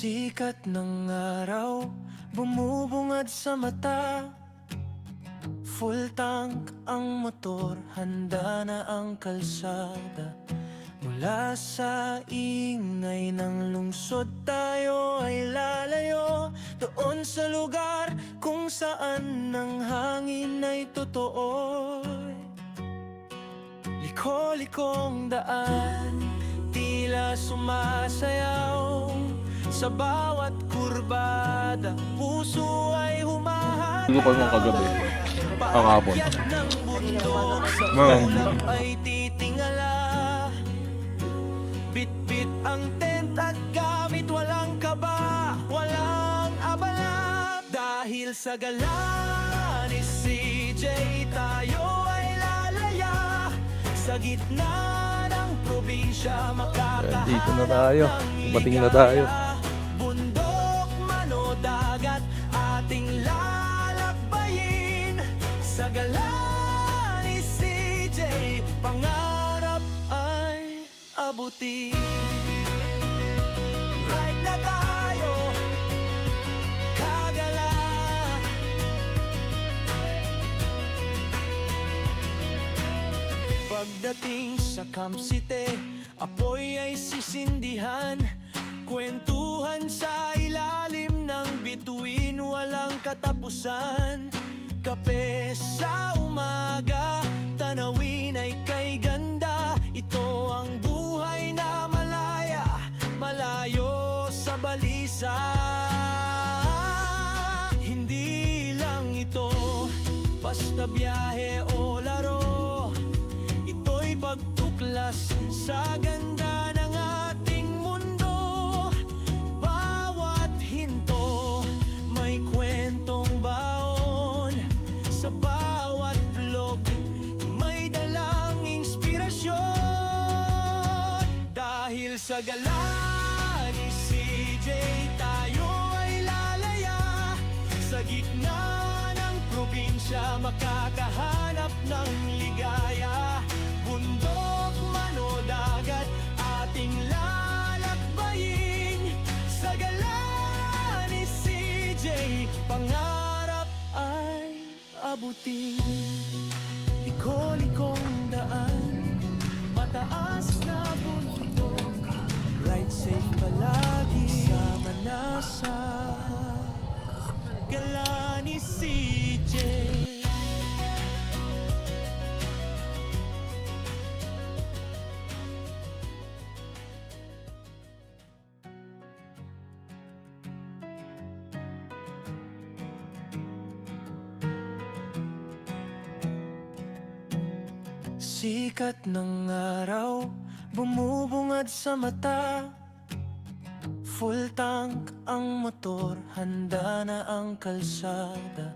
Sikat ng araw, bumubungad sa mata. Full tank ang motor, handa na ang kalsada. Mula sa ingay ng lungsod tayo ay lalayo, doon sa lugar kung saan ang hangin ay totoo. Liko-likong daan, tila sumasayaw. Sa bawat kurbada, puso ay humahataw. Hindi ko mo kagabi. Kakapon. Paakyat ng bundok, sa ulap ay titingala. Bit-bit ang tent at gamit, walang kaba, walang abala. Dahil sa gala ni CJ, tayo ay lalaya. Sa gitna ng probinsya, makakahanap Dito na tayo. ng Bating na tayo. ligaya. Bundok man o dagat, ating lalakbayin. Sa gala ni CJ, pangarap ay abutin. Ride na tayo, kagala. Pagdating sa Camp City, apoy ay sisindihan. Kwentuhan sa ilalim ng bituin, walang katapusan. Kape sa umaga, tanawin ay kay ganda. Ito ang buhay na malaya, malayo sa balisa. Hindi lang ito basta biyahe o laro. Ito'y pagtuklas sa ganda ng ating mundo. Bawat hinto may kwentong baon. Sa bawat vlog may dalang inspirasyon. Dahil sa gala ni CJ, tayo ay lalaya. Sa gitna ng probinsya, makakahanap ng ligaya. Bundok man o dagat, ating lalakbayin. Sa gala ni CJ, pangarap ay abutin. Liko-likong daan, mataas na bundok. Ride safe palagi, sama na sa gala ni CJ. Sikat ng araw, bumubungad sa mata. Full tank ang motor, handa na ang kalsada.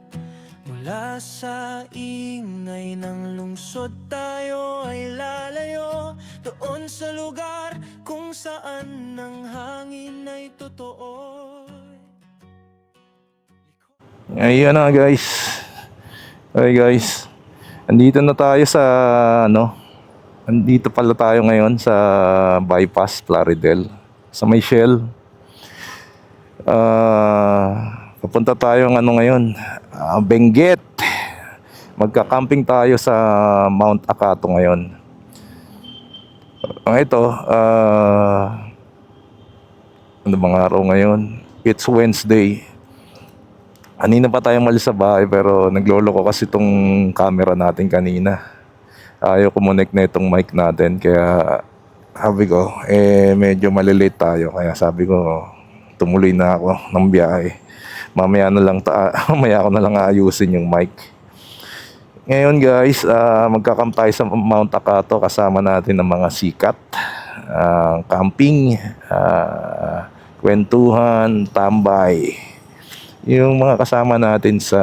Mula sa ingay ng lungsod tayo ay lalayo, doon sa lugar kung saan ang hangin ay totoo. Ayan na guys. Okay guys. Andito na tayo sa andito pala tayo ngayon sa Bypass Plaridel. Sa may Shell. Papunta tayo ngayon, Benguet. Magka-camping tayo sa Mount Acato ngayon. Ito, ano bang araw ngayon? It's Wednesday. Kanina pa tayo malis sa bahay pero nagloloko kasi itong camera natin kanina. Ayaw kumonek na itong mic natin kaya sabi ko, medyo malilate tayo. Kaya sabi ko, tumuloy na ako ng biyahe. Mamaya ko na lang ayusin yung mic. Ngayon guys, magka-camp tayo sa Mount Acato kasama natin ng mga sikat. Camping, kwentuhan, tambay. Yung mga kasama natin sa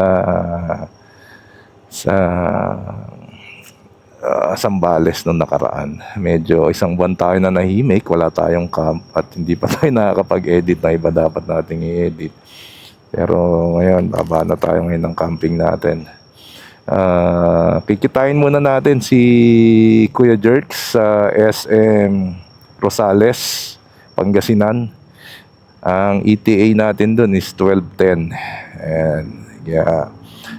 Zambales nung nakaraan. Medyo isang buwan tayo na nahimik, wala tayong camp at hindi pa tayo nakakapag-edit na iba dapat nating i-edit. Pero ngayon, baba na tayo ngayon ng camping natin. Kikitain muna natin si Kuya Jerks sa SM Rosales, Pangasinan. Ang ETA natin dun is 12:10. And yeah,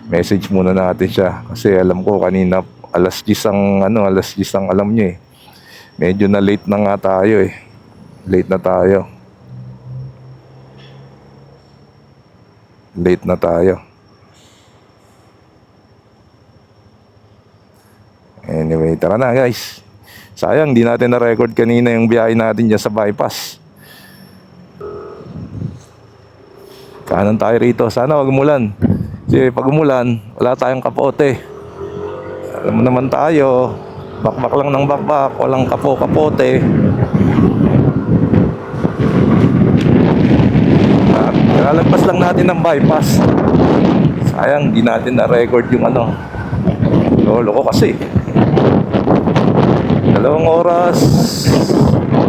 message muna natin siya kasi alam ko kanina alas 10 ang alam niya eh. Medyo na late na nga tayo eh. Late na tayo. Late na tayo. Anyway, tara na guys. Sayang, di natin na-record kanina yung biyahe natin dyan sa bypass. Kanan tayo rito. Sana wag umulan. Kasi pag umulan, wala tayong kapote. Alam mo naman tayo, bakbak lang ng bakbak, walang kapote. Lalagpas lang natin ng bypass. Sayang, di natin na-record yung lolo ko kasi. 2 oras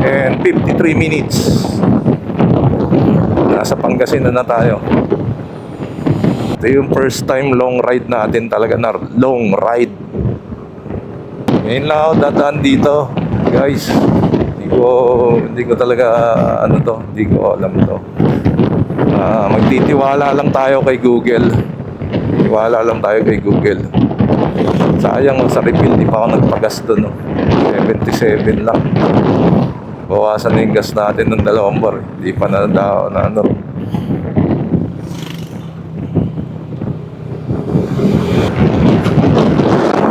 and 53 minutes. Nasa Pangasinan na tayo. Ito yung first time long ride natin talaga na long ride. Ngayon lang ako dadaan dito, guys. Hindi ko talaga hindi ko alam to. Magtitiwala lang tayo kay Google. Tiwala lang tayo kay Google. Sayang sa refill, di pa ako nagpagas doon. 77 lang. Bawasan na yung gas natin ng 2 bar. Di pa na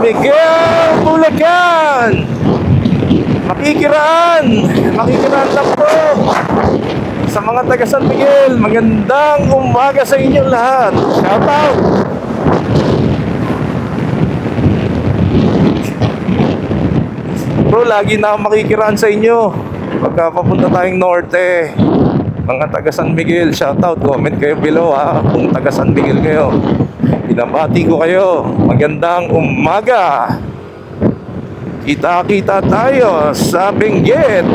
Miguel Bulacan! Makikiraan lang po sa mga taga San Miguel. Magandang umaga sa inyong lahat. Shout out! Bro, lagi na akong makikiraan sa inyo pagka papunta tayong norte. Mga taga San Miguel, shout out. Comment kayo below kung taga San Miguel kayo. Binabati ko kayo. Magandang umaga. Kita-kita tayo sa Benguet.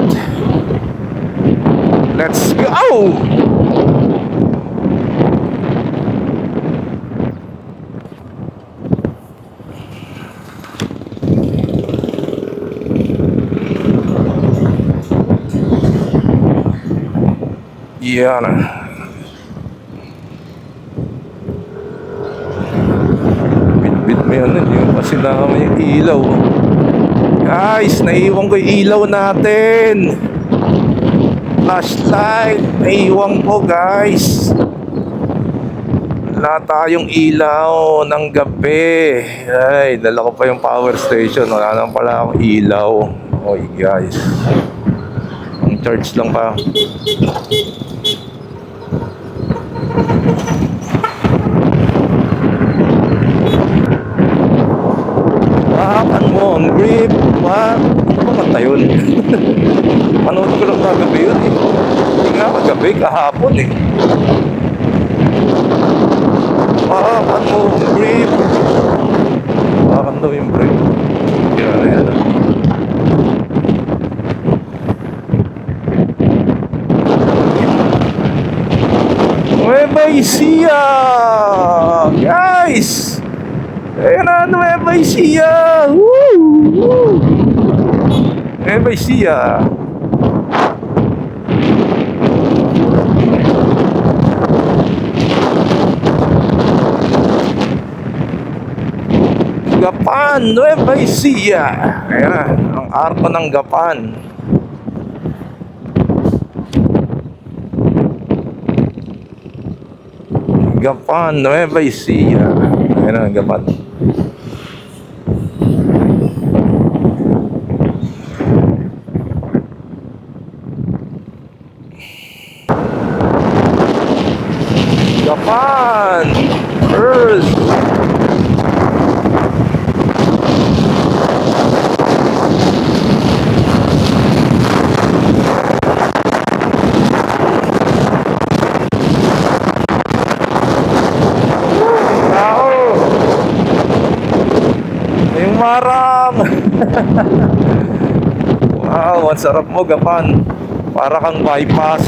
Let's go! Yan. Bit-bit mo yan. Hindi mo pa sinama yung ilaw. Guys, naiwan ko yung ilaw natin. Flashlight. Naiwan ko, guys. Wala tayong ilaw ng gabi. Ay, dala ko pa yung power station. Wala naman pala akong ilaw. Oy, guys. Ang charge lang pa. Hahakan mo ang grip. Ano ba kanta yun? Panood ko lang kagabi yun eh. Hindi nga kagabi, kahapon eh. Hahakan mo ang grip. Hahakan daw yung grip. Yan. Nueva Ecija! Guys! Ayan na, Nueva Ecija! Woo! Nueva Ecija! Gapan! Nueva Ecija! Ayan, ang arko ng Gapan. Gapan, Nueva Ecija. Ayan na, Gapan. Gapan! Earth! Marang. Wow, ang sarap mo, Gapan. Para kang bypass.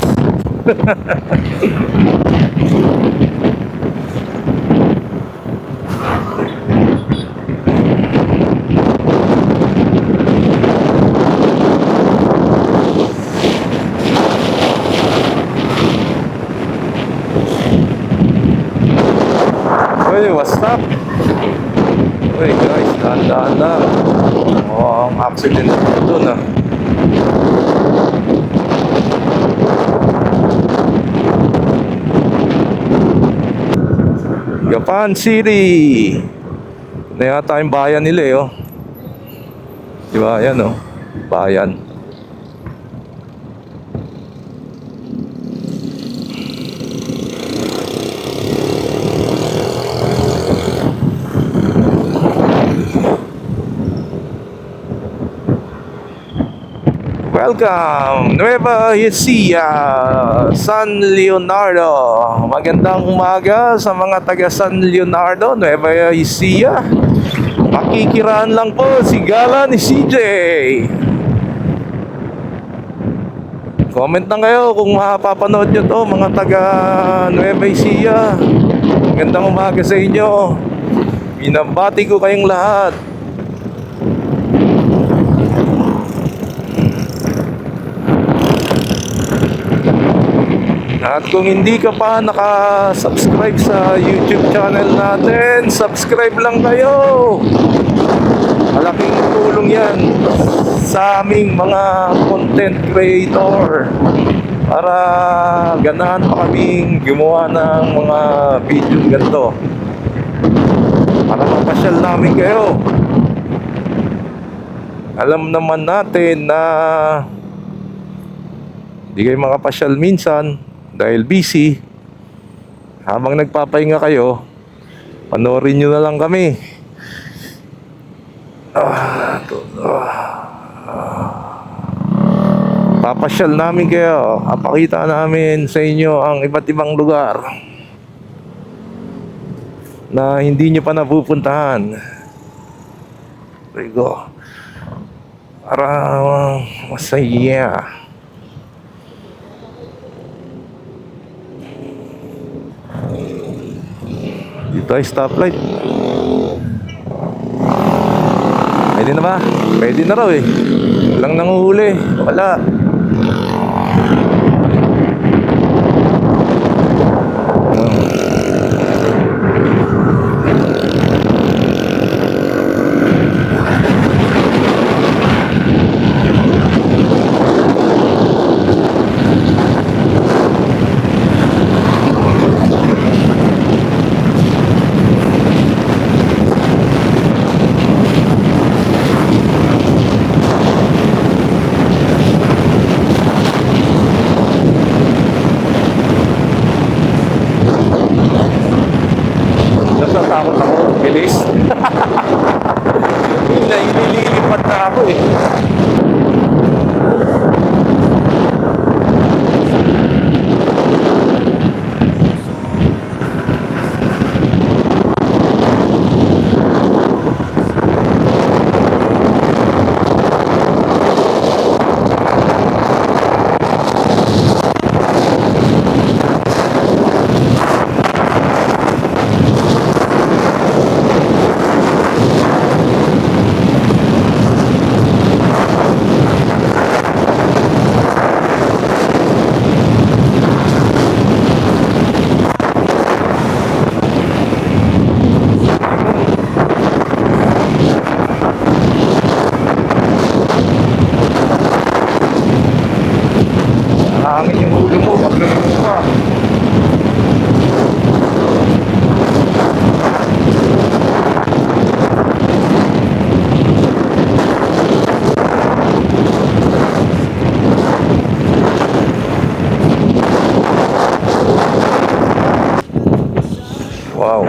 Hey, what's up? Hey guys, dahan-dahan lang. Oh, ang accident na doon ah. Gapan City. Na yata yung bayan nila eh, oh. Di ba? Yan oh. Bayan. Welcome, Nueva Ecija, San Leonardo. Magandang umaga sa mga taga San Leonardo, Nueva Ecija. Makikiraan lang po si Gala ni CJ. Comment lang kayo kung mapapanood nyo to, mga taga Nueva Ecija. Magandang umaga sa inyo. Binabati ko kayong lahat. At kung hindi ka pa naka-subscribe sa YouTube channel natin, subscribe lang kayo. Malaking tulong yan sa aming mga content creator para ganahan pa kaming gumawa ng mga video ganito para mapasyal namin kayo. Alam naman natin na hindi kayo makapasyal minsan dahil busy. Habang nagpapahinga kayo, panoorin nyo na lang kami. Papasyal namin kayo. Papakita namin sa inyo ang iba't ibang lugar na hindi nyo pa napupuntahan. There you go. Para masaya. Dito ay stoplight. Pwede na ba? Pwede na raw eh. Walang nanguhuli. Wala. Natatakot ako. Bilis. Nililipat na ako eh. Hangin yung ulo mo pag lumabas ka. Wow.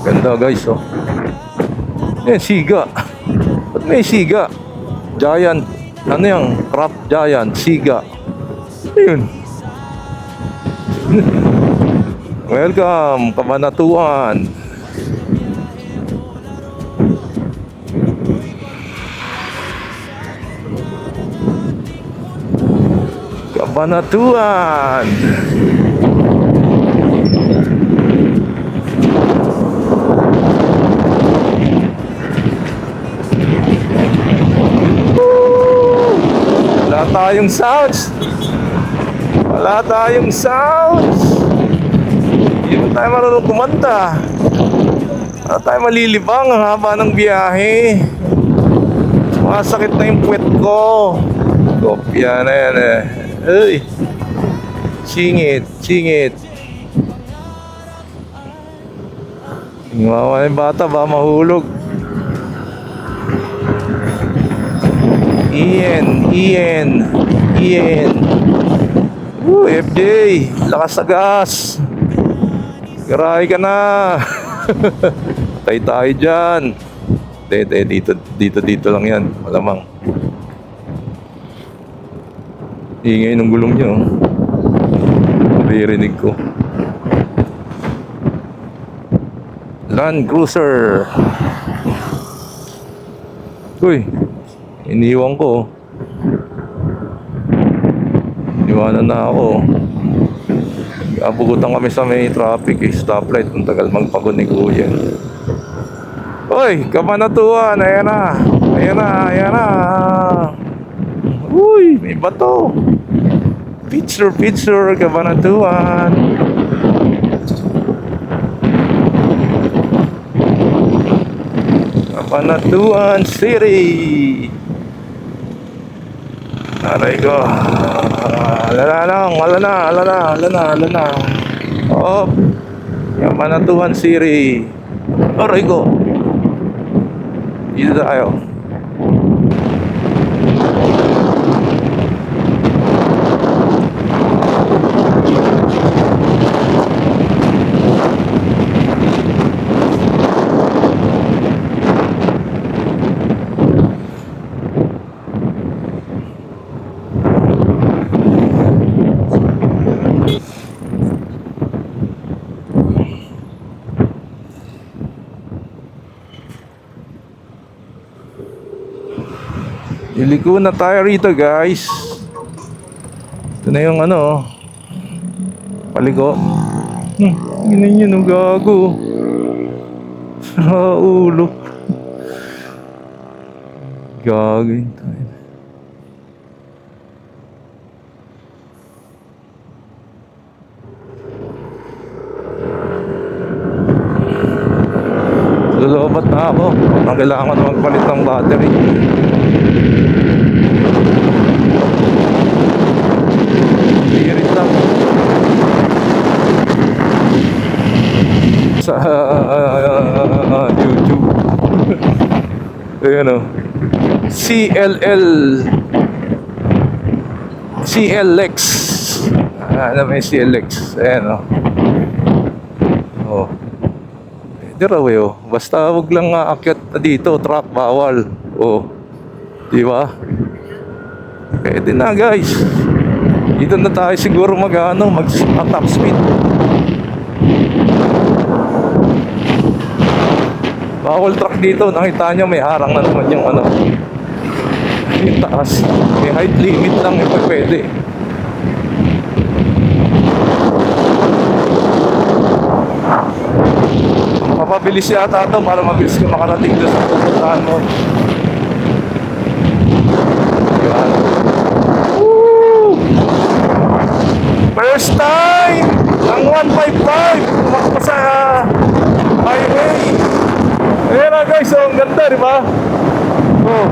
Ganda guys oh. Yan siga. Ba't may siga? Giant. Ano yung crop giant? Siga. Ayun. Welcome, Kabanatuan. Kabanatuan. Wala tayong sounds. Wala tayong sounds. Hindi tayo marunong kumanta. Ano tayo malilibang ang haba ng biyahe. Masakit na yung puwet ko. Kopya na yan eh. Uy. Singit, singit. Ngawa yung bata ba mahulog. Ian, Ian, Ian. FJ, lakas sa gas. Garay ka na. Tay tayo dyan. Dito lang yan. Malamang. Ingay ng gulong nyo. Naririnig ko. Land Cruiser. Uy, iniwan ko. Iniwanan na ako. Abugutan kami sa may traffic eh, stoplight. Ang tagal magpagod ni Kuya. Uy, Kabanatuan. Ayan na. Ayan na, ayan na. Uy, may bato. Picture, Kabanatuan. Kabanatuan City. Aray ko. Wala na. Oh, Kabanatuan City. Aray ko. Dito tayo. Iliko na tayo rito guys. Ito na yung ano, paliko. Tingnan nyo nung gago. Sa ulo. Gagawin tayo. Lulubat na ako. Ang kailangan ko na magpalit ng battery. Birit lang. Sa YouTube. Ayan o. CLX. Ano may CLX? Ayan o. Oh. Diraw eh oh. Basta wag lang aakyat dito, truck bawal. Oh. Di ba? Pwede na guys. Dito na tayo siguro mag-top speed. Bawal truck dito. Nakita nyo may harang na naman yung ano. Yung taas. May height limit lang yung pwede. Mapabilis yata ito para mabilis ka makarating doon sa pupuntahan mo. Yan. Woo! First time ang 155 tumakbo sa highway. Ayan na guys, ang ganda, di ba? Oh.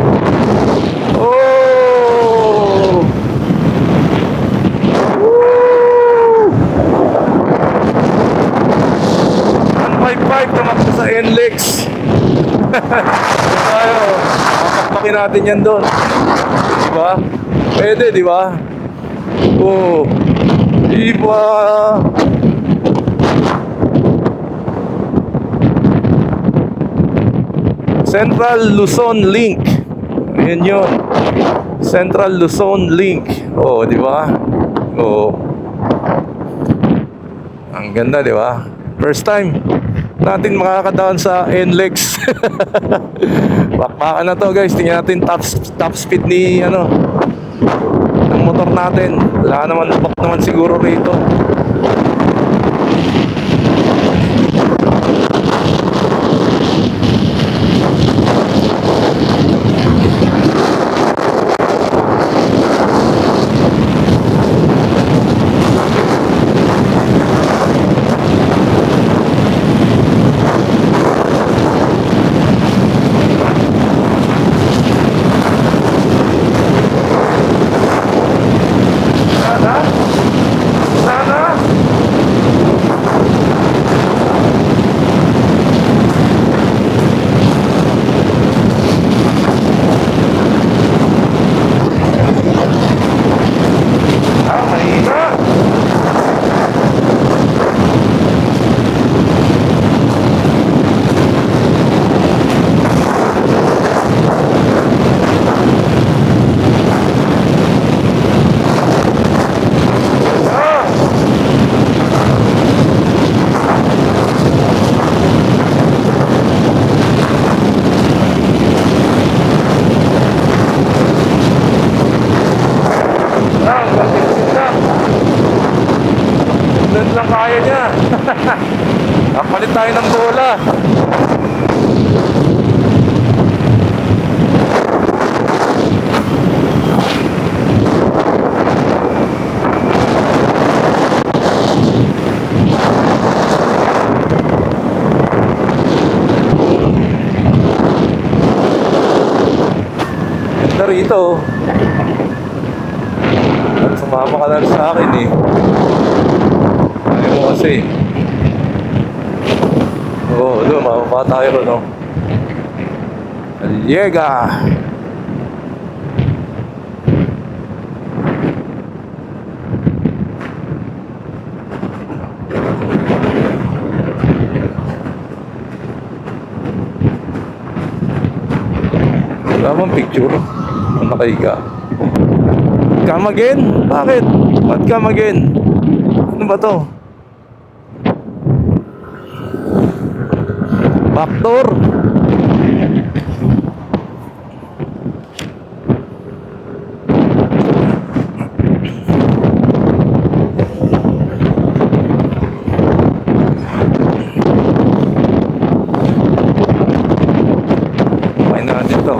Oh. Woo! 155 tumakbo sa NLEX. Tayo, papakpakin natin yan doon. Di ba? Pwede, di ba? Oh. Di ba? Central Luzon Link. Ayun yun. Central Luzon Link. Oh, di ba? Oh. Ang ganda, di ba? First time natin makakadaan sa NLEX. Bakbakan na to guys. Tingnan natin top speed ni ano ng motor natin. Wala naman, bak naman siguro rito. Nakapalit tayo ng bola. Ganda rito. At sumama ka na sa akin eh. Ayaw mo kasi. Oo, doon, mababa tayo ron, no? Aliega! Wala bang picture? Ang nakahiga. Come again? Bakit? Ba't come again? Ano ba to? Backdoor. Kumain natin to.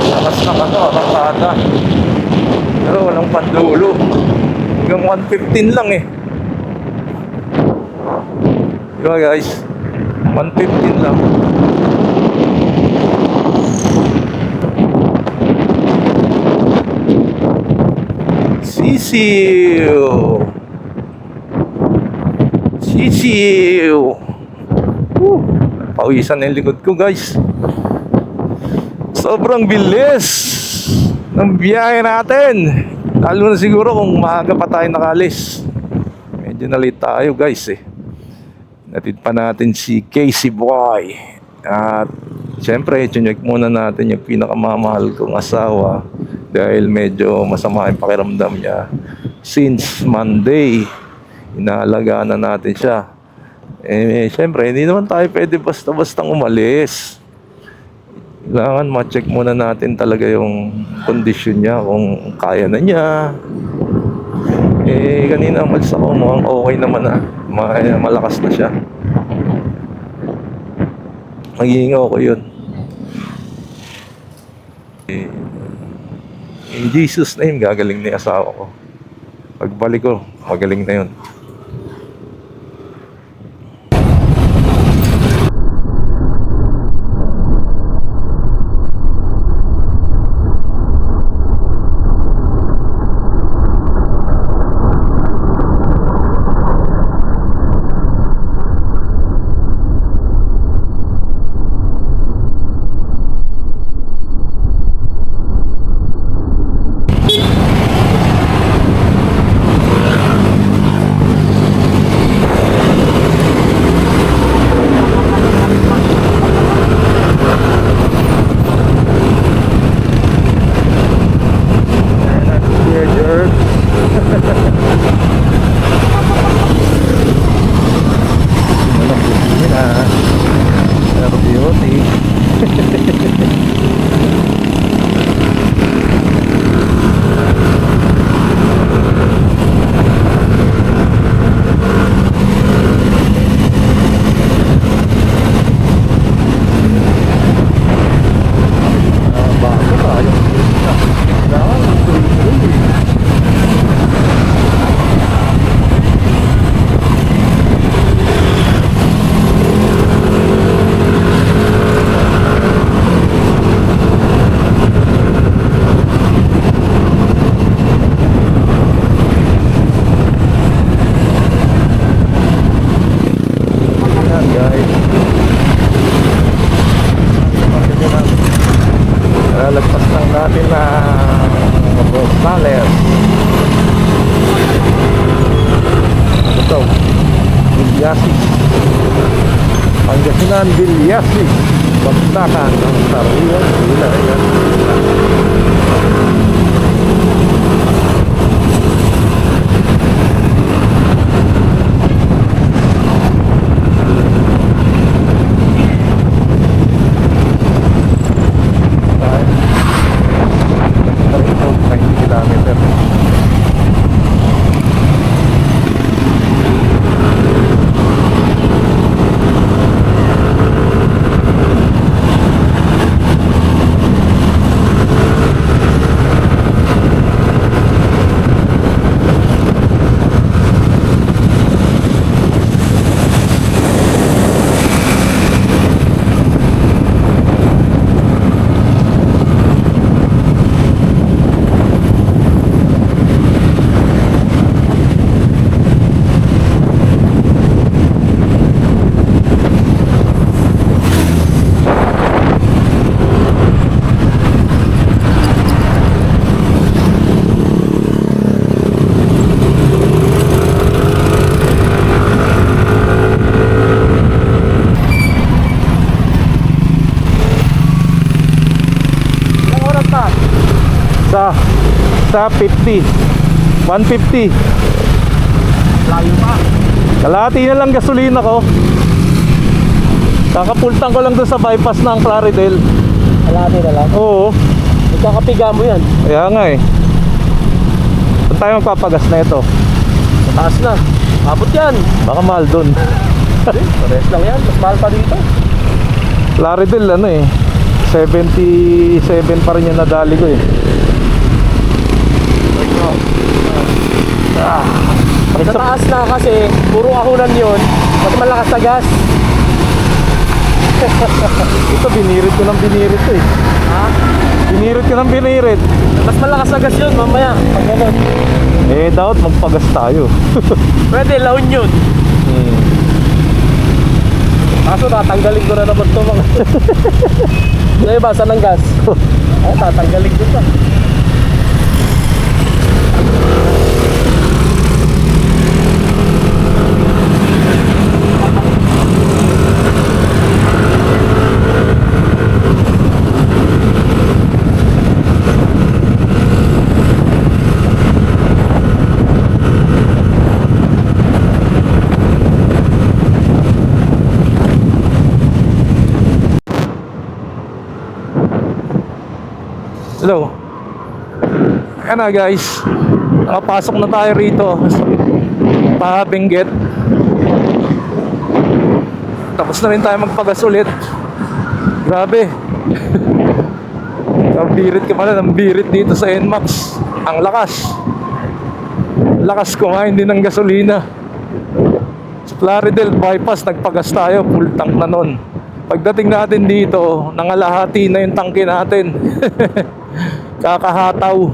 Lakas na ka to, akakata. Pero walang pandulo. Hanggang 115 lang eh. Diba guys? 115 lang. Sisiu. Sisiu. Pawisan na yung likod ko guys. Sobrang bilis ng biyahe natin. Lalo na siguro kung maaga pa tayo nakalis. Medyo na-late tayo guys eh. Natid pa natin si Casey Boy. At syempre, chinek muna natin yung pinakamamahal kong asawa. Dahil medyo masama yung pakiramdam niya. Since Monday, inaalagaan na natin siya. Eh, syempre, hindi naman tayo pwede basta-bastang umalis. Kailangan ma-check muna natin talaga yung kondisyon niya, kung kaya na niya. Eh, kanina umalis ako, mukhang okay naman na. Malakas na siya. Magiging okay yun. Eh, in Jesus' name, gagaling na yung asawa ko. Pagbalik ko, magaling na yun. Lalagpas lang natin na Rosales. Ito, Vilyasis, Pangasinan, Vilyasis, Bagtakan ng Sariwan, Villareal. sa 50. 150. Layo pa. Kalahati na lang gasolina ko. Kakapultang ko lang doon sa bypass ng Plaridel. Alati na lang. Oo. Magkakapiga mo yan. Kaya nga eh. Saan tayo magpapagas na ito? Sa taas na. Abot yan. Baka mahal doon. Pares lang yan. Mas mahal pa dito. Plaridel ano eh 77 pa rin yung nadali ko eh. Sa taas na kasi, puro ahunan yun. Mas malakas na gas. Ito binirit ko ng binirit to eh. Ha? Binirit ko ng binirit. Mas malakas na gas yun mamaya. Pag ganun. Eh dapat magpagas tayo. Pwede, laon yun. Kaso tatanggalin ko na naman ito mga. Ngayon ba, saan ang gas? Ay, tatanggalin ko pa. Hello. Ayan na guys. Nakapasok na tayo rito sa Benguet. Tapos na rin tayo magpagas ulit. Grabe. Nambirit ka pala, nambirit dito sa NMAX. Ang lakas. Lakas kumain din ng gasolina. Sa Plaridel bypass, nagpagas tayo. Full tank na nun. Pagdating natin dito, nangalahati na yung tangke natin. Kakahataw.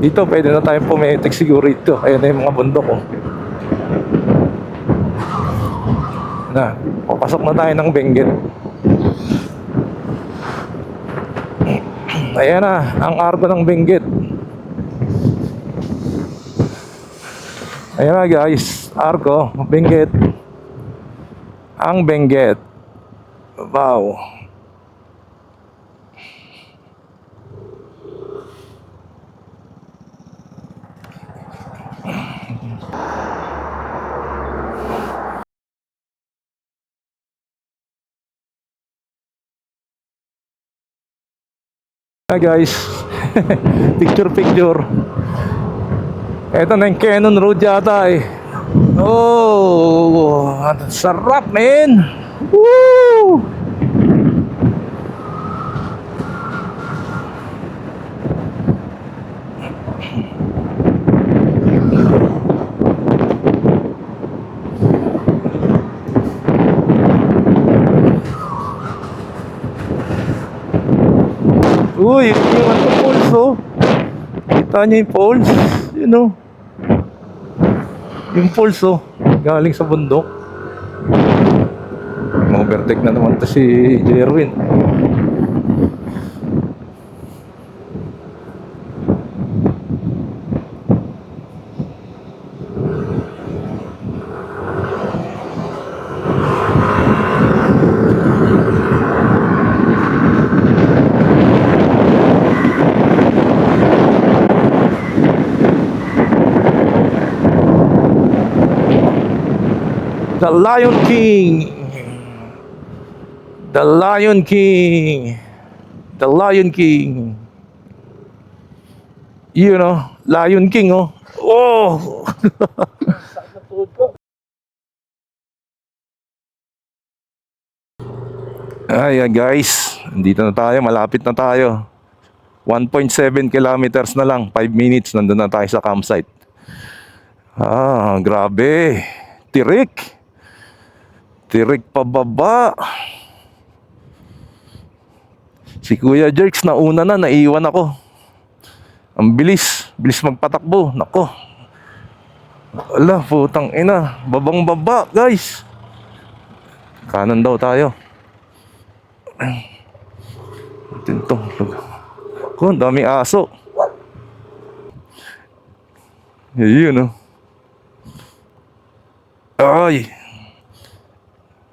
Dito pwede na tayong pumetik siguro ito. Ayan na yung mga bundok oh. Na, papasok na tayo ng Benguet. Ayan na, ang arko ng Benguet. Ayan na guys, arko, Benguet. Ang Benguet. Wow. Hi guys. Picture. Ito na yung Cannon Road yata eh. Oh, sarap man. Woo! Uy, yung ano poles oh. Kita niyo yung poles, you know. Yung poles oh, galing sa bundok. Overtake na naman to si Jerwin. The Lion King. The Lion King. The Lion King. You know, Lion King oh. Oh. Ay guys, dito na tayo, malapit na tayo. 1.7 kilometers na lang, 5 minutes nandun na tayo sa campsite. Ah, grabe. Tirik. Tirik pababa. Si Kuya Jerks nauna na, naiwan ako. Ang bilis magpatakbo. Nako. Ala, putang ina. Babang baba, guys. Kanan daw tayo. Tintong. Ko, dami aso. Yun, oh. Ay.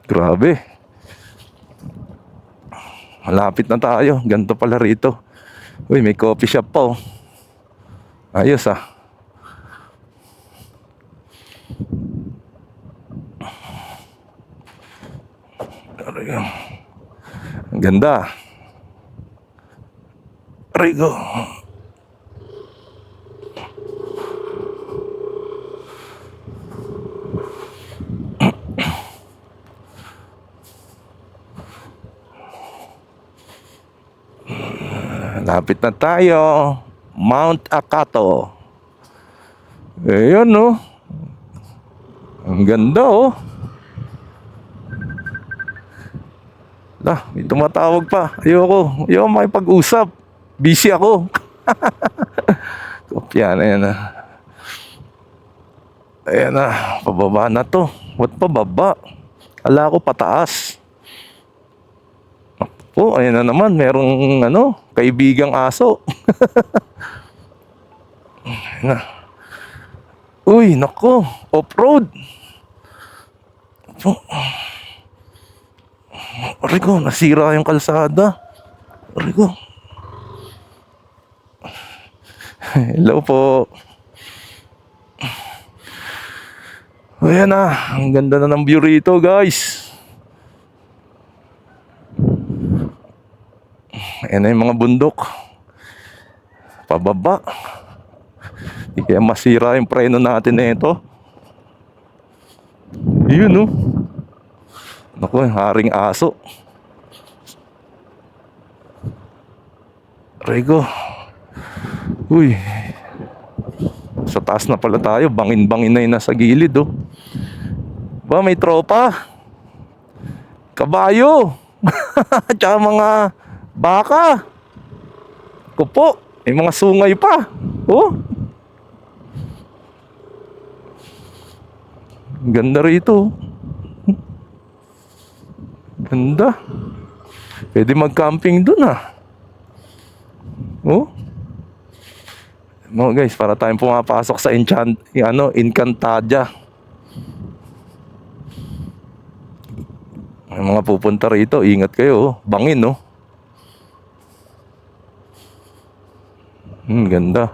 Grabe. malapit na tayo. Ganito pala rito. Uy, may coffee shop pa oh. Ayos ah. Ang ganda. Rigo. Lapit na tayo. Mount Akato. Ayan oh. Ang ganda oh. Lah, may tumatawag pa. Ayoko makipag-usap. Busy ako. Kopya na yan ah. Ayan na, pababa na to. Ba't pababa? Ala ko pataas. Oh, ayan na naman, merong kaibigang aso. Ayan na. Uy, nako, off-road. Rico, nasira yung kalsada. Rico. Hello po. Ayan na, ang ganda na ng view rito, guys. Ayan na yung mga bundok. Pababa. Hindi kaya masira yung preno natin na ito. Yun oh. Naku, haring aso. Rigo. Uy. Sa taas na pala tayo. Bangin-bangin na yun nasa gilid oh. Ba, may tropa. Kabayo. Tsaka mga baka. Kupo. May mga sungay pa. Oh. Ganda rito. Ganda. Pwede mag-camping dun ah. Oh. Mga guys, para tayong pumapasok sa Encantadia. May mga pupunta rito, ingat kayo oh. Bangin oh. Ganda.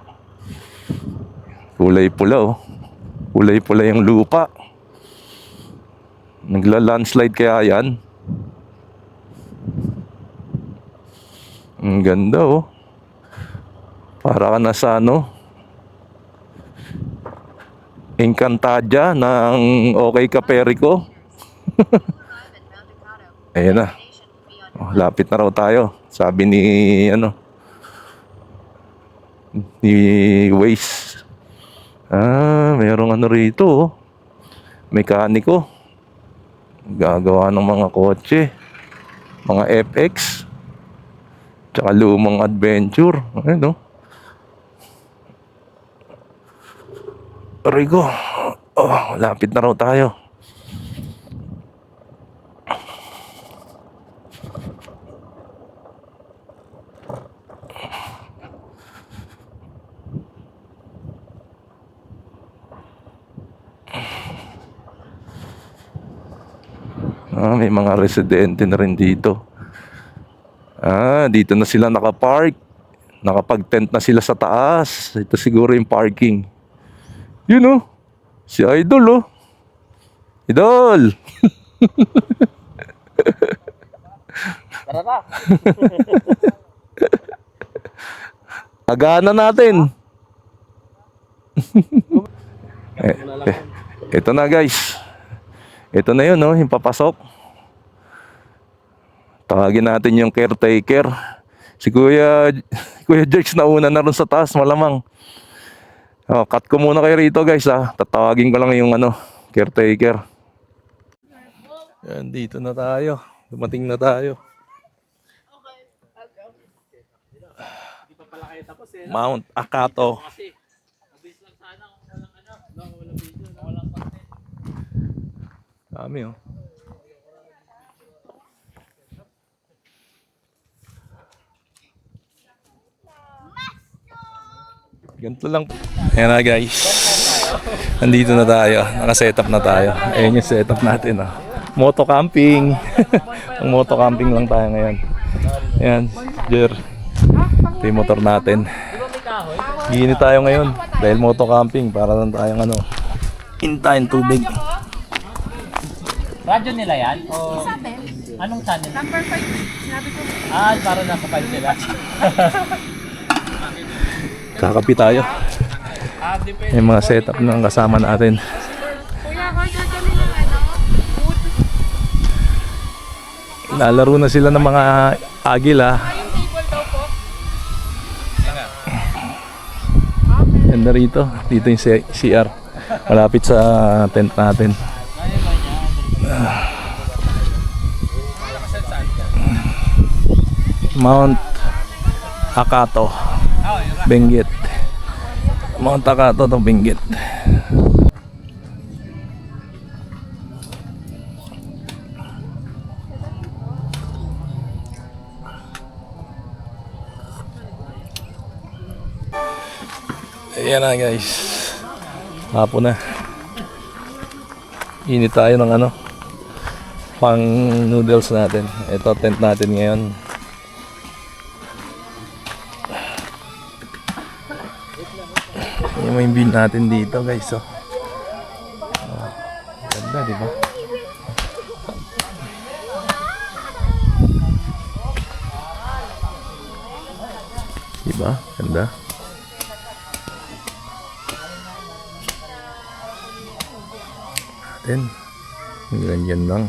Kulay pula oh. Kulay pula yung lupa. Nagla-landslide kaya yan. Ang ganda oh. Para ka na sa Encantadia ng Okay Kaperico. Ayan na. Oh, lapit na raw tayo. Sabi ni ni Waze. Mayroong rito oh. Mekaniko. Gagawa ng mga kotse. Mga FX. Tsaka lumang adventure. Ayun oh. Rigo. Oh, lapit na raw tayo. May mga residente na rin dito. Dito na sila nakapark. Nakapag-tent na sila sa taas. Ito siguro yung parking. Yun oh. Si Idol oh. Idol. Tara na. Agana natin. Ito na guys. Ito na yun oh, yung papasok. Tawagin natin yung caretaker. Si Kuya George na una na rin sa taas, malamang. Cut ko muna kayo rito guys ha. Tatawagin ko lang yung caretaker. Yan, dito na tayo. Dumating na tayo. Mount Akato. Dami oh. Ganito lang. Ayan na guys. Nandito na tayo. Naka-setup na tayo. Ayan yung setup natin oh. Moto camping. Ang moto camping lang tayo ngayon. Ayan, Jer. Ito yung motor natin. Ginit tayo ngayon dahil moto camping para lang tayong ano, hintayin tubig. Radyo nila yan? O anong channel? Number 5. Sinabi ko. Para nakapal sila. Kakapi tayo. May mga setup ng kasama natin. Kuya, order kami ng ano? Food. Lalaro na sila ng mga agila. Yung table daw po. Ganda rito. Dito yung CR. Malapit sa tent natin. Mount Akato, Benguet. Mount Akato to Benguet. Ayan na guys. Hapon na. Init tayo ng ano, pang noodles natin. Ito tent natin ngayon. Yung may view natin dito guys. Oh. Ganda, di ba? Diba? Ganda. Natin. Ganyan lang.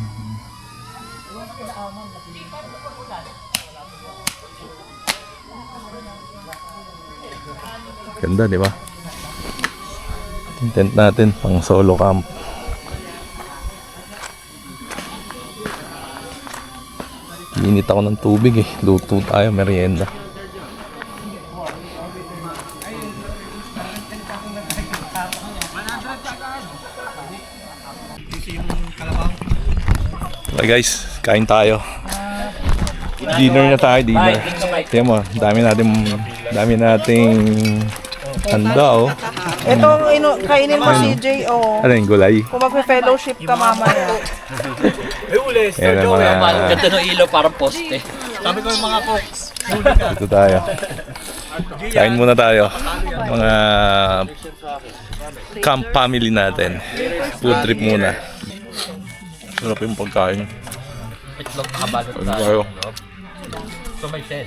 Ganda, di ba? Yung tent natin pang solo camp. Init ako ng tubig eh. Luto tayo, merienda. Okay guys, kain tayo. Dinner na tayo, dinner. Tingnan mo, dami nating handa oh. Ito, kainin mo CJ, oh. Ano yung gulay? Kung magpe-fellowship ka mamaya. Ayan ang mga... Ganda ng ilaw parang poste. Dito tayo. Kain muna tayo. Mga camp family natin. Food trip muna. Sarap yung pagkain. Itlog nakabalot Ano tayo? So may shell.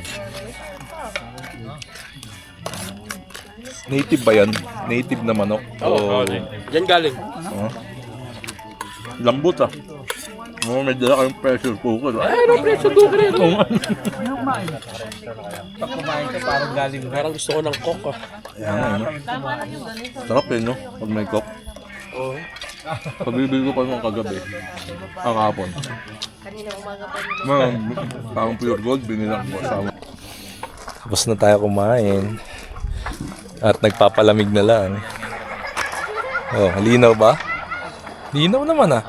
Native ba yan? Native na manok? Oo. Diyan galing. Lambot ah. Oo, may dala kayong pressure cooker. Ay, Ano presyo cooker yan? Pag kumain ka parang galing. Parang gusto ko ng coke ah. Ayan, ano? Sarap eh, no? Pag may cook. Oo. Pagbibili ko pa nung kagabi. Kahapon. Parang pure gold, binilang ko kasama. Tapos na tayo kumain. At nagpapalamig na lang. Oh, linaw ba? Linaw naman ah.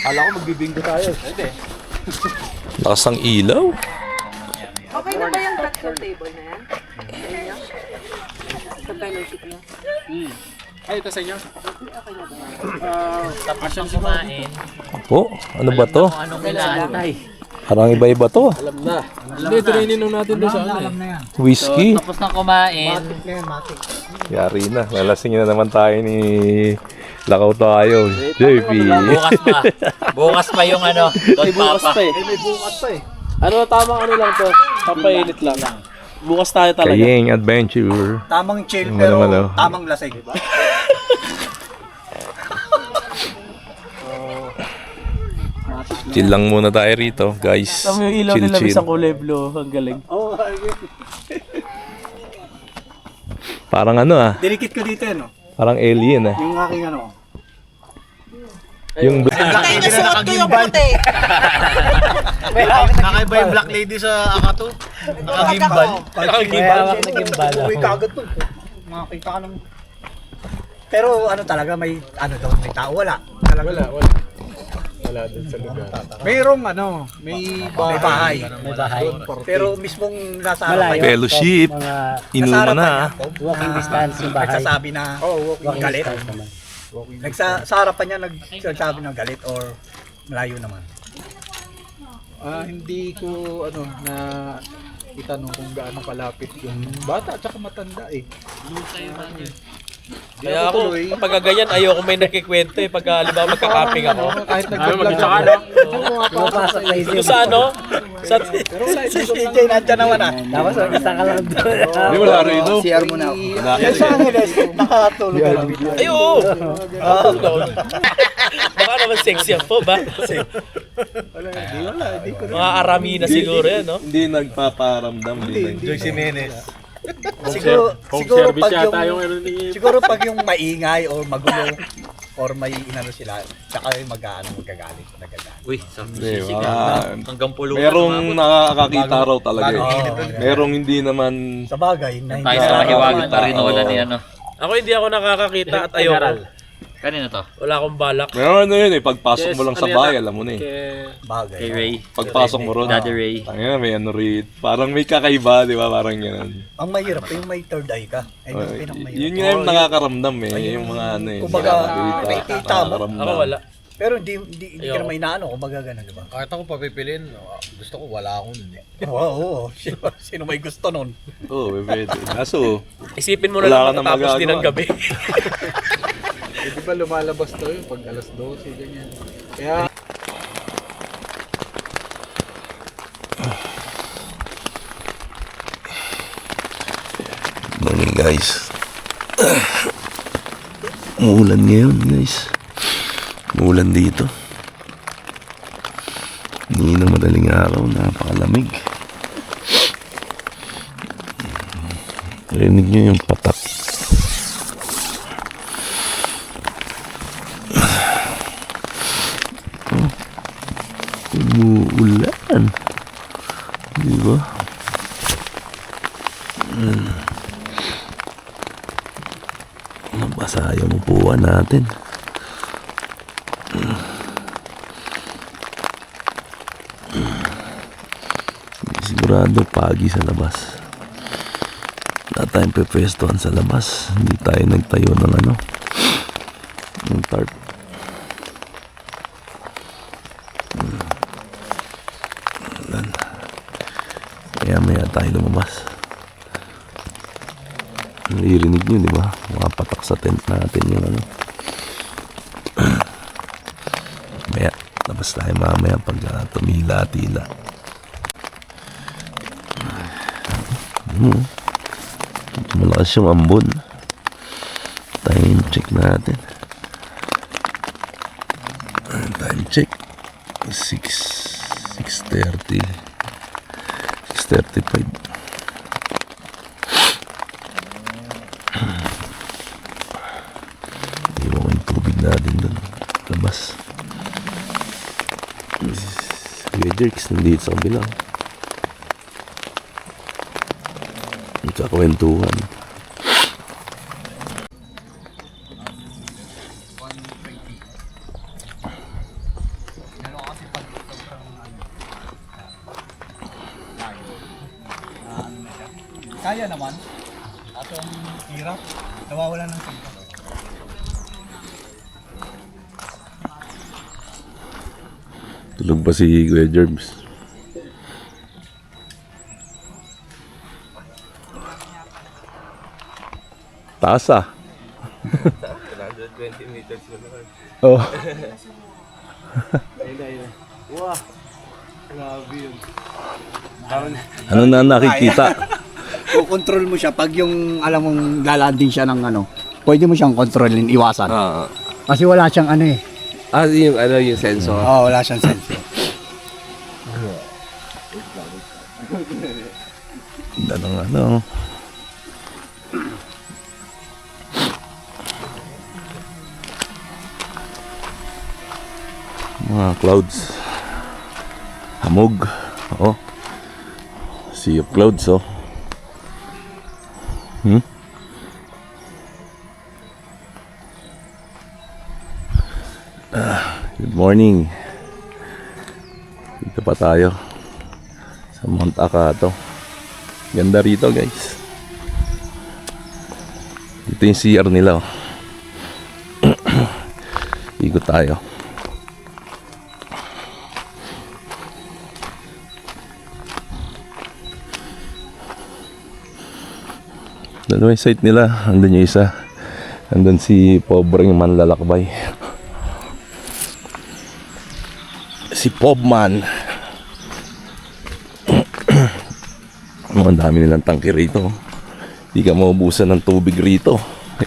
Kala ko magbibinggo tayo. Hindi. Lakas ang ilaw. Okay na ba yung breakfast table na yan? Sa fellowship niya? Ay, ito sa inyo? Tapos ang kumain. Po, ano ba to? Anong kailangan? Parang iba-iba to ah. Alam na. Hindi, ito na ininom natin doon sa ano eh. Whiskey. Tapos na kumain. Yari na. Lalasing na naman tayo ni Lakaw tayo. JP. Bukas pa. Bukas pa yung ano. Don Bukas Papa. pa eh. May bukas pa eh. Ano, tamang ano lang to. Pampainit lang. Bukas tayo talaga. Kayeng adventure. Tamang chill Yung pero malo-malo. tamang lasing. Chill lang muna tayo rito, guys. Tama yung ilaw Chill, nila chill. isang kulay blue. Ang galing. Oo, Parang ano ah. dinikit ko dito no. Parang alien ah. Yung aking ano. Yung Kaya nasuot ko yung puti. Kakaiba yung black lady sa Akato. Nakagimbal. Nakagimbal. Uy, kagad to. Makakita ka ng... Pero ano talaga, may ano daw, may tao. Wala. Talaga. Wala dun sa lugar. Mayroong ano, may bahay. May bahay. Pero mismong nasa harapan niya. fellowship. Nasa Inuman harapan na niya, ah. Walking distance yung bahay. nagsasabi na galit. Sa harapan niya nagsasabi ng galit or malayo naman. Hindi ko na itanong kung gaano kalapit yung bata at saka matanda eh. Kaya ako, pag ganyan, ayoko may nakikwento eh. Pag halimbawa magkakaping ako. Kahit nag-vlog ako. Pumapasok sa isip. Yung sa ano? Sa, Si CJ nandiyan naman ah. Tapos isa ka lang doon. Hindi, wala rito. CR mo na ako. Yung sa Angeles, nakatulog ka lang. ay, oo. Baka naman sexy ang po ba? Hindi ko Mga arami na siguro yan, no? Hindi nagpaparamdam. Joyce Jimenez. Siguro pag yung maingay or magulo or may inano sila, tsaka yung magagalit. Uy, Hindi, hanggang pulutan. merong nakakakita raw talaga eh. Merong hindi naman Sa bagay, na Tayo sa mahiwagang tarinola ni ano. Ako hindi ako nakakakita at ayoko. Kanina to? Wala akong balak. meron ano yun eh, pagpasok mo lang sa bahay, alam mo na eh. bagay. Kay Ray. Pagpasok mo ron, Daddy Ray. tangina may ano rin, parang may kakaiba, di ba? Parang gano'n. Ang mahirap, yung may third eye ka. Ay, yung pinakmahirap. Yun nga yung nakakaramdam eh, yung mga ano eh. Kumbaga, nakakakita, nakikita mo. nakakaramdam. Ako wala. Pero hindi ka naman inaano, kumbaga ganun, di ba? Kahit ako papipilin, gusto ko wala akong hindi. Oo. Sino may gusto nun? Oo, pwede. Kaso, Isipin mo na Wala ka lang na matapos din ang magagawa. gabi. Di ba lumalabas to yun pag alas 12, ganyan. Kaya Morning guys. Umuulan ngayon guys. Umuulan dito. Hindi na madaling araw, napakalamig. Rinig nyo yung patak. Umuulan. Di ba? Mabasa yung upuan natin. Sigurado pagi sa labas. Wala tayong pepwestuhan sa labas. Hindi tayo nagtayo ng ng tarp. Maya tayo lumabas. Naririnig nyo, di ba? Mapatak sa tent natin yung Maya, labas tayo mamaya pag tumila-tila. Malakas yung ambon. Time check natin. Time check. 6:30. 6:35. Iwan yung tubig natin dun. Labas. Kuya Jerks nandito sa kabilang. Kakwentuhan. Kaya naman. At ang hirap, nawawala ng sila. Tulog pa si Kuya Jerms. Taas ah. 120 meters mo naman. Oh. Wow. Grabe yun. Ano na nakikita? Control mo siya pag yung alam mong lalandin siya ng pwede mo siyang kontrolin, iwasan. Kasi wala siyang yung sensor. Wala siyang sensor. Danang mga clouds. Hamog. Oh. Sea of clouds, oh. Good morning. Dito pa tayo sa Mount Akato. Ganda rito, guys. Dito yung CR nila, oh. Ikot tayo. Dalawa yung site nila. Andun yung isa. Andun si pobreng manlalakbay. Si Pobman. Ang dami nilang tangke rito. Hindi ka maubusan ng tubig rito.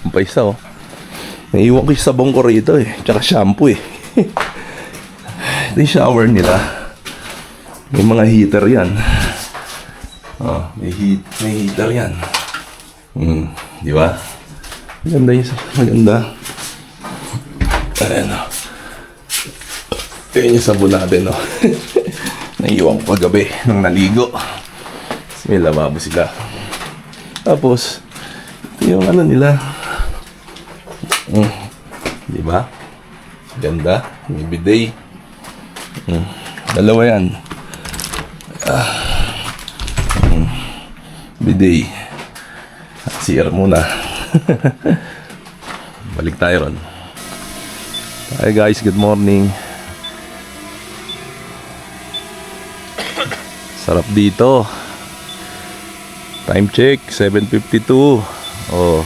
Yung pa isa oh. Naiwan ko yung sabong ko rito eh. Tsaka shampoo eh. Ito yung shower nila. May mga heater yan. Oh, may heater yan. Di ba? Maganda yun. Maganda. Ayan o. Ito yung sabon natin o. Naiwan ko paggabi nung naligo. May lababo sila. Tapos, ito yung ano nila. Di ba? Ganda. May bidet. Dalawa yan. Bidet. CR muna. Balik tayo ron. Hi guys, good morning. Sarap dito. Time check 7:52. Oh.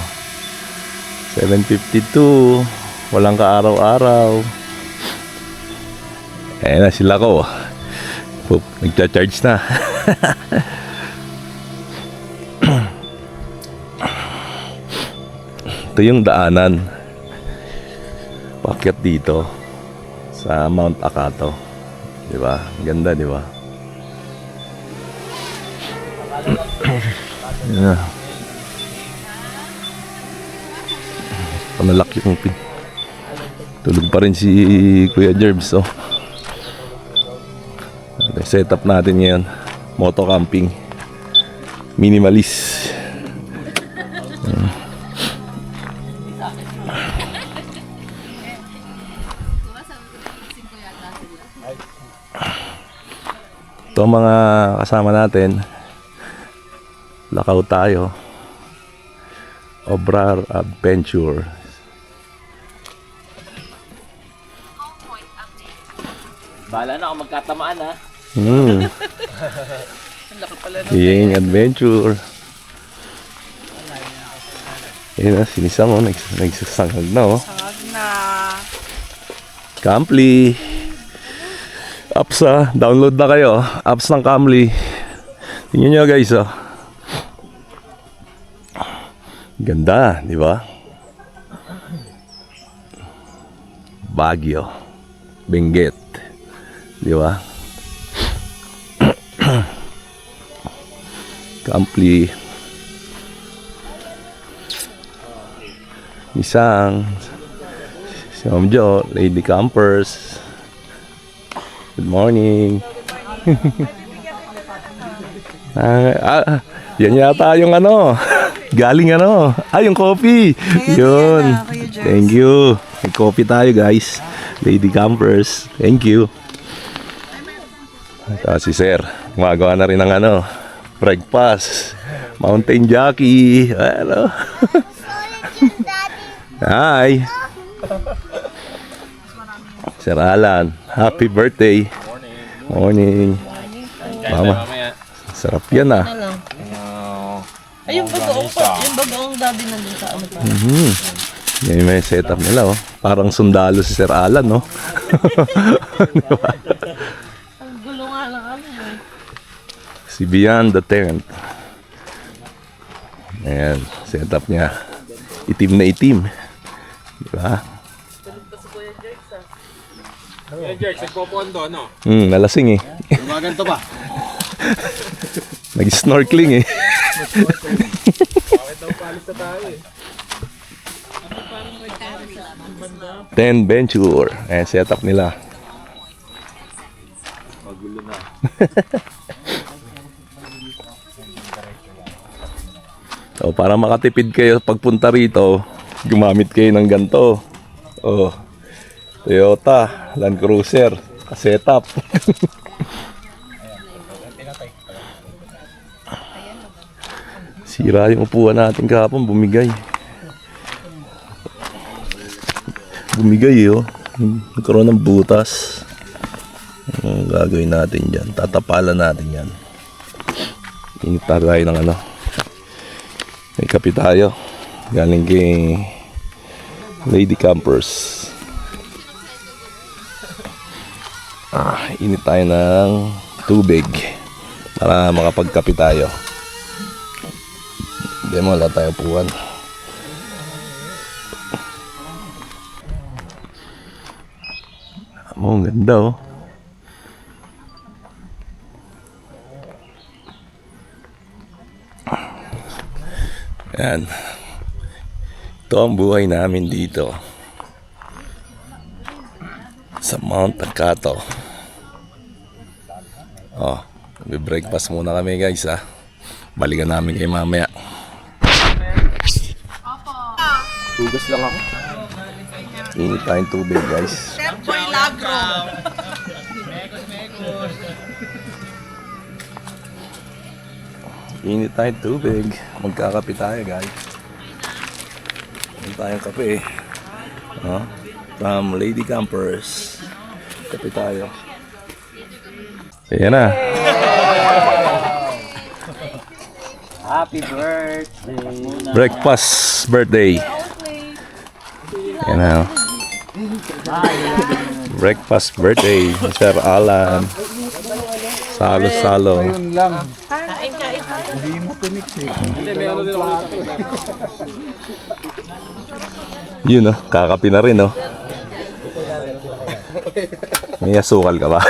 7:52. Walang kaaraw-araw. Ayan na sila ko. Nagcha-charge na. Ito yung daanan paakyat dito sa Mount Akato. Diba? Ganda, diba? Yan na. Panalak yung pin. Tulog pa rin si Kuya Jerbs, oh. Setup natin ngayon. Moto camping. Minimalist. Ito mga kasama natin. Lakaw tayo. Obrar Adventure. Bahala na ako magkatamaan ha. Yung adventure. Ayun na, sinisang oh. Nagsasangag na oh. Sangag na. Camply. Apps ah. Download na kayo. Apps ng Camply. Tingnan nyo guys oh. Ganda, di ba? Baguio. Benguet. Di ba? Camply. Isang si Ma'am Jo, Lady Campers. Good morning. Yan yata yung ano. Galing ano. Yung coffee. Yun. Thank you. May coffee tayo guys. Lady Campers. Thank you. Ito si Sir. Gumagawa na rin ng ano. Breakfast. Mountain jockey. Ano. Hi. Sir Alan. Happy birthday. Morning. Mama. Sarap yan ah. Ay, yung bagoong dabi nandun sa ano pa. Yan yung may setup nila oh. Parang sundalo si Sir Alan no. Diba? Ang gulo nga lang ano. Si Beyond the Tent. Ayan, setup niya. Itim na itim. Diba? Kuya Jerks, nagpopondo, no? Nalasing eh. Mga ganito ba? Nag-snorkeling eh. Bakit daw palis na tayo eh? 10 Venture. Ayan, setup nila. Magulo na. So, para makatipid kayo pagpunta rito, gumamit kayo ng ganito. Oh, Toyota Land Cruiser setup. Sira yung upuan natin kahapon, bumigay. Bumigay oh. Nagkaroon ng butas. Ang gagawin natin dyan, tatapalan natin yan. Init tayo ng ano. May kape tayo. Galing kay Lady Campers. Init tayo ng tubig para makapagkape tayo. Hindi mo, wala tayo puwan. Ang ganda oh. Yan. Ito ang buhay namin dito sa Mount Acato. Oh, breakfast muna kami guys ha. Balikan namin kayo mamaya. Tugas lang ako. Init tayong tubig guys. Boy Lagro. Init tayong tubig. Magkakape tayo guys. Init tayong kape. Oh, from Lady Campers. Kape tayo. Ayan na. Happy birthday. Breakfast birthday. Ayan na. Oh. Breakfast birthday. Sir Alan. Salo-salo. Yun lang. Kain. Hindi mo tinik eh. Yun oh, kakape na rin oh. May asukal ka ba?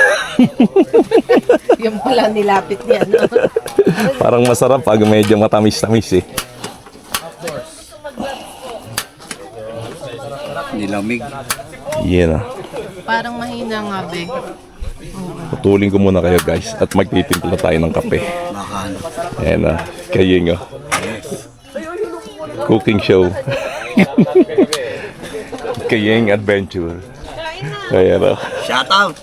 Yung pula nilapit niya, no? Parang masarap pag medyo matamis-tamis eh. Nilamig. Yan ah. Parang mahina nga, be. Putulin ko muna kayo guys at magtitimpla tayo ng kape. Ayan na, kaying oh. Cooking show. Kaying adventure. Ayan oh. Shout out.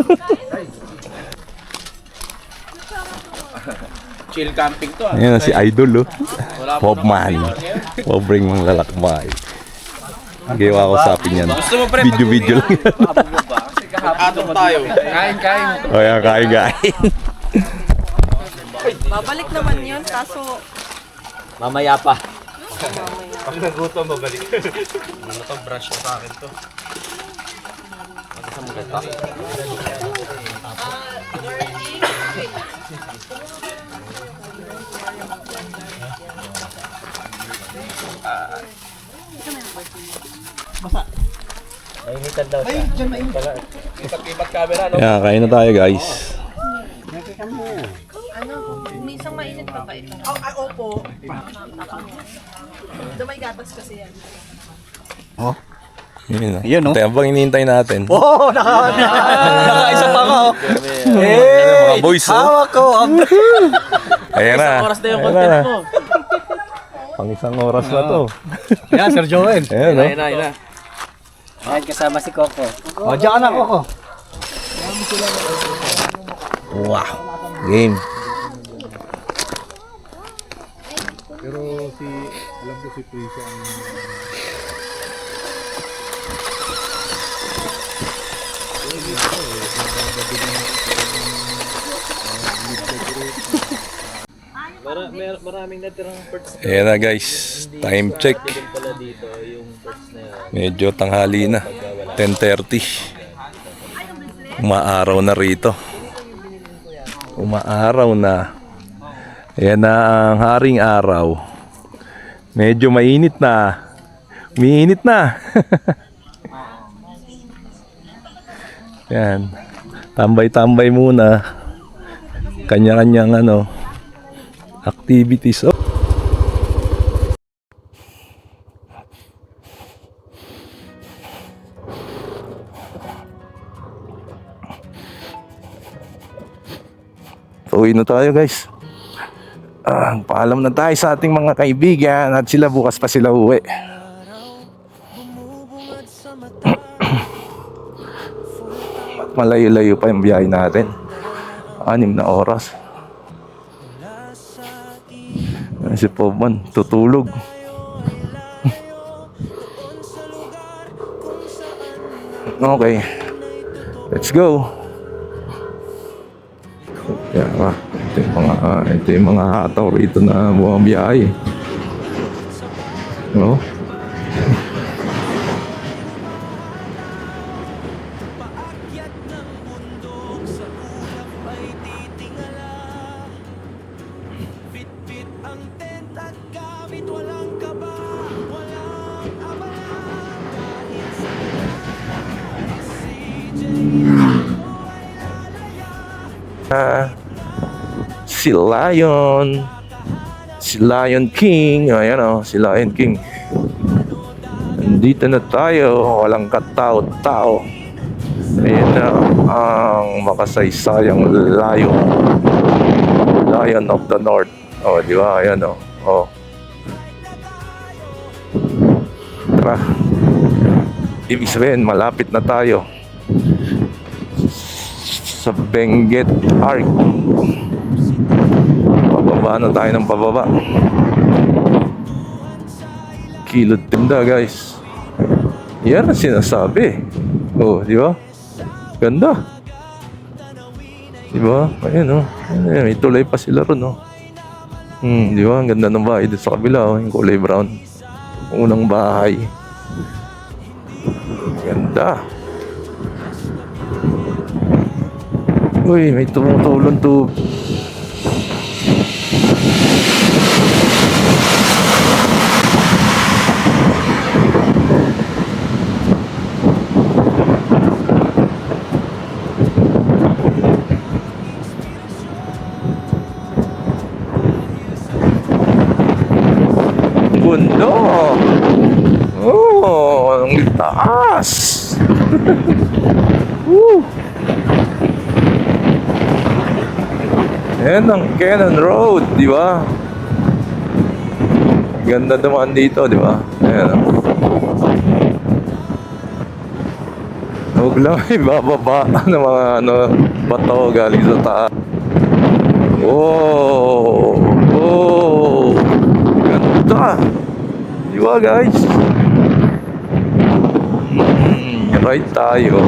Chill camping to. Ayan na si Idol oh. Popman. Pobreng mga lalakbay. Gawa ko sa akin yan. Video-video lang yan. Atong tayo. Kain. O yan, kain. Babalik naman yun, kaso... Mamaya pa. Pag nagutom, babalik. Ano to, brush ko sa akin to. Sa mga Mainitan daw siya. ibat camera, no? Yan, kain na tayo guys. Ano, may isang mainit pa ba ito? Opo. May gatas kasi yan. Yun, Yun, no? Tayo bang hinihintay natin? Oh, nakaisa pa ako. Mga boys oh. Hawak ko. Ayan na. Oras na yung Ayan content na. mo. Pang isang oras na to. Yan, Sir Joel. Ayan no. Ina. Ayan, kasama si Coco. O, diyan ka na, Coco. Wow. Game. Pero alam ko si Prisha ang Maraming natirang birds Ayan na guys. Time check. pala dito, yung birds na yan. Medyo tanghali na. 10:30. Umaaraw na rito. Umaaraw na. Ayan na ang haring araw. Medyo mainit na. Umiinit na. Yan. Tambay-tambay muna. Kanya-kanyang activities. Oh. Uwi na tayo guys. Paalam na tayo sa ating mga kaibigan at sila bukas pa sila uwi. Malayo-layo pa yung biyahe natin. 6 na oras. Si Pobman tutulog. Okay. Let's go. Ito yung mga hataw rito na bumabiyahe. No? Paakyat ng bundok sa ulap ay titingala. Fit-fit ang tent at gamit, walang kaba, walang abala. Dahil sa si CJ ay lalaya. Si Lion King, ayan o, si Lion King. Nandito na tayo, walang katao-tao. Ayan na ang makasaysayang Lion of the North. Oh, di ba? Ayan o. Oh. Tara. Ibig sabihin, malapit na tayo sa Benguet Arc. Pababa na tayo ng pababa. Kilod tinda, guys. Yan ang sinasabi. Oh, di ba? Ganda. Di ba? Ayan, oh. Ayan, may tulay pa sila ron, oh. Di ba? Ang ganda ng bahay dito sa kabila, oh. Yung kulay brown. Unang bahay. Ganda. Uy, may tumutulong to. Bundok. Oh, ang taas. Woo. Yan ang Cannon Road, di ba? Ganda naman dito, di ba? Ayan. Huwag lang ibababa ng mga bato galing sa taas. Oh! Oh! Ganda! Di ba, guys? Right tayo.